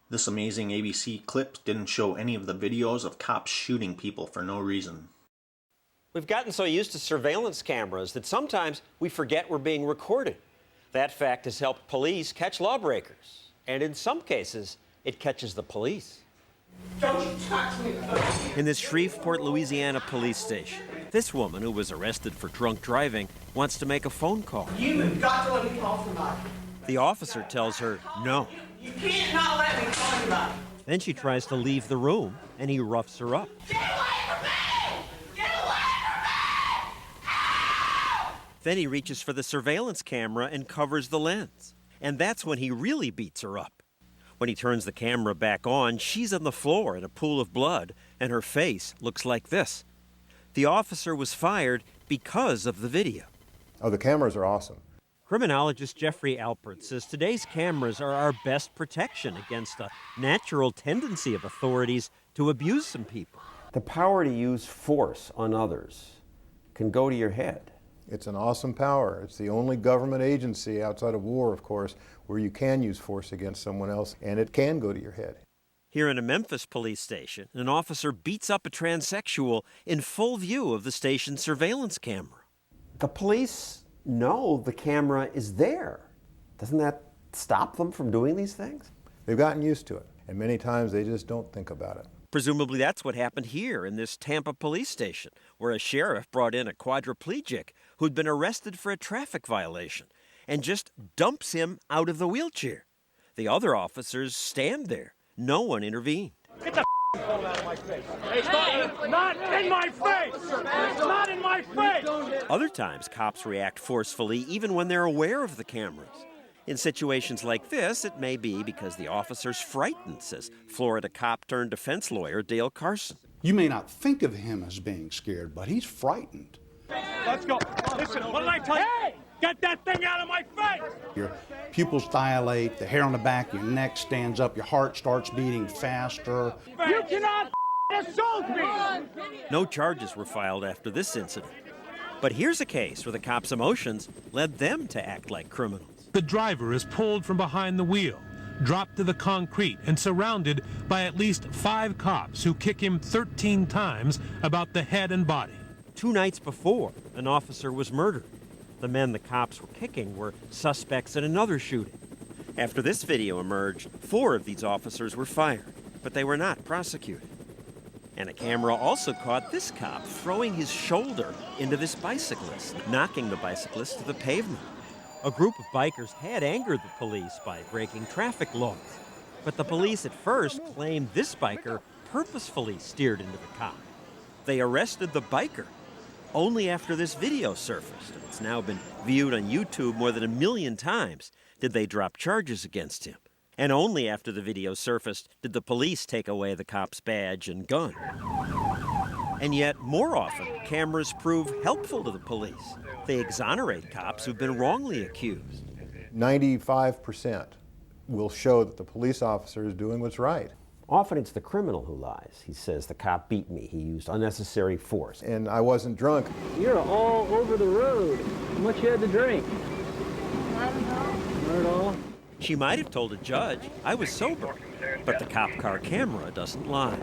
This amazing ABC clip didn't show any of the videos of cops shooting people for no reason. We've gotten so used to surveillance cameras that sometimes we forget we're being recorded. That fact has helped police catch lawbreakers. And in some cases, it catches the police. Don't you touch me! In this Shreveport, Louisiana police station, this woman, who was arrested for drunk driving, wants to make a phone call. You have got to let me call somebody. The officer tells her no. You can't not let me call anybody. Then she tries to leave the room, and he roughs her up. Get away from me! Get away from me! Ow! Then he reaches for the surveillance camera and covers the lens. And that's when he really beats her up. When he turns the camera back on, she's on the floor in a pool of blood, and her face looks like this. The officer was fired because of the video. Oh, the cameras are awesome. Criminologist Jeffrey Alpert says today's cameras are our best protection against a natural tendency of authorities to abuse some people. The power to use force on others can go to your head. It's an awesome power. It's the only government agency outside of war, of course, where you can use force against someone else, and it can go to your head. Here in a Memphis police station, an officer beats up a transsexual in full view of the station's surveillance camera. The police know the camera is there. Doesn't that stop them from doing these things? They've gotten used to it, and many times they just don't think about it. Presumably that's what happened here in this Tampa police station, where a sheriff brought in a quadriplegic who'd been arrested for a traffic violation and just dumps him out of the wheelchair. The other officers stand there. No one intervened. Get the phone out of my face. Hey, not in my face! Not in my face! Other times, cops react forcefully even when they're aware of the cameras. In situations like this, it may be because the officer's frightened, says Florida cop turned defense lawyer Dale Carson. You may not think of him as being scared, but he's frightened. Let's go. Listen, what did I tell you? Hey! Get that thing out of my face! Your pupils dilate, the hair on the back of your neck stands up, your heart starts beating faster. You cannot assault me! No charges were filed after this incident. But here's a case where the cops' emotions led them to act like criminals. The driver is pulled from behind the wheel, dropped to the concrete, and surrounded by at least 5 cops who kick him 13 times about the head and body. 2 nights before, an officer was murdered. The men the cops were kicking were suspects in another shooting. After this video emerged, 4 of these officers were fired, but they were not prosecuted. And a camera also caught this cop throwing his shoulder into this bicyclist, knocking the bicyclist to the pavement. A group of bikers had angered the police by breaking traffic laws. But the police at first claimed this biker purposefully steered into the cop. They arrested the biker only after this video surfaced, and it's now been viewed on YouTube more than 1 million times, did they drop charges against him. And only after the video surfaced did the police take away the cop's badge and gun. And yet, more often, cameras prove helpful to the police. They exonerate cops who've been wrongly accused. 95% will show that the police officer is doing what's right. Often it's the criminal who lies. He says, the cop beat me. He used unnecessary force. And I wasn't drunk. You're all over the road. How much you had to drink? Not at all. She might have told a judge, I was sober, but the cop car camera doesn't lie.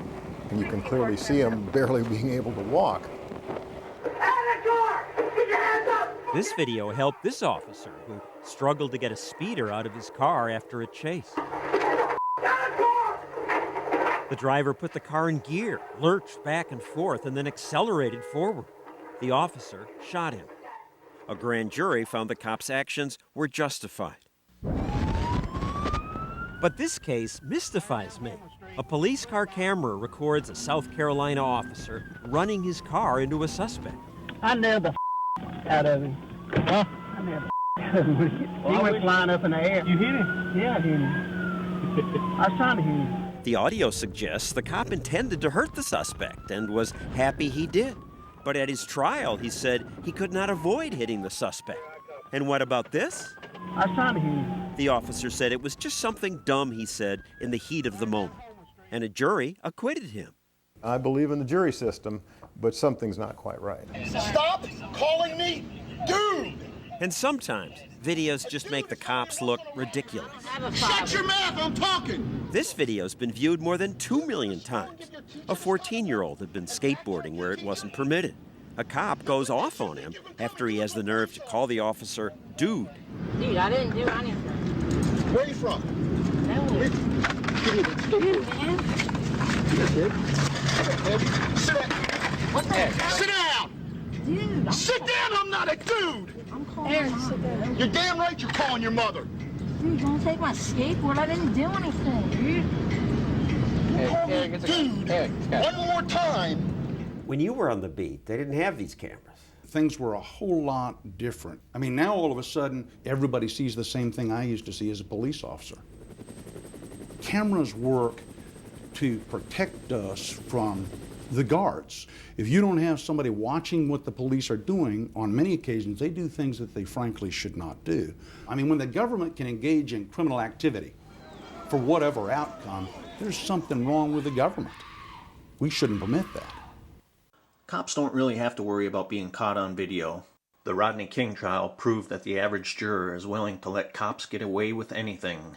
And you can clearly see him barely being able to walk. This video helped this officer, who struggled to get a speeder out of his car after a chase. The driver put the car in gear, lurched back and forth, and then accelerated forward. The officer shot him. A grand jury found the cop's actions were justified. But this case mystifies me. A police car camera records a South Carolina officer running his car into a suspect. I nailed the out of him. Huh? I nailed the out of him. He went flying up in the air. You hit him? Yeah, I hit him. I was trying to hit him. The audio suggests the cop intended to hurt the suspect and was happy he did. But at his trial, he said he could not avoid hitting the suspect. And what about this? I was trying to hit him. The officer said it was just something dumb he said in the heat of the moment. And a jury acquitted him. I believe in the jury system, but something's not quite right. Stop calling me dude! And sometimes, videos just make the cops look ridiculous. Shut your mouth, I'm talking! This video's been viewed more than 2 million times. A 14-year-old had been skateboarding where it wasn't permitted. A cop goes off on him after he has the nerve to call the officer dude. Dude, I didn't do anything. Where are you from? Dude, man. Sit down. What the hell? Sit down. Dude, Sit down, I'm not a dude. I'm calling Aaron, sit down. You're damn right you're calling your mother. Dude, don't take my skateboard. I didn't do anything, dude. One more time. When you were on the beat, they didn't have these cameras. Things were a whole lot different. I mean, now all of a sudden, everybody sees the same thing I used to see as a police officer. Cameras work to protect us from the guards. If you don't have somebody watching what the police are doing, on many occasions they do things that they frankly should not do. I mean, when the government can engage in criminal activity for whatever outcome, there's something wrong with the government. We shouldn't permit that. Cops don't really have to worry about being caught on video. The Rodney King trial proved that the average juror is willing to let cops get away with anything.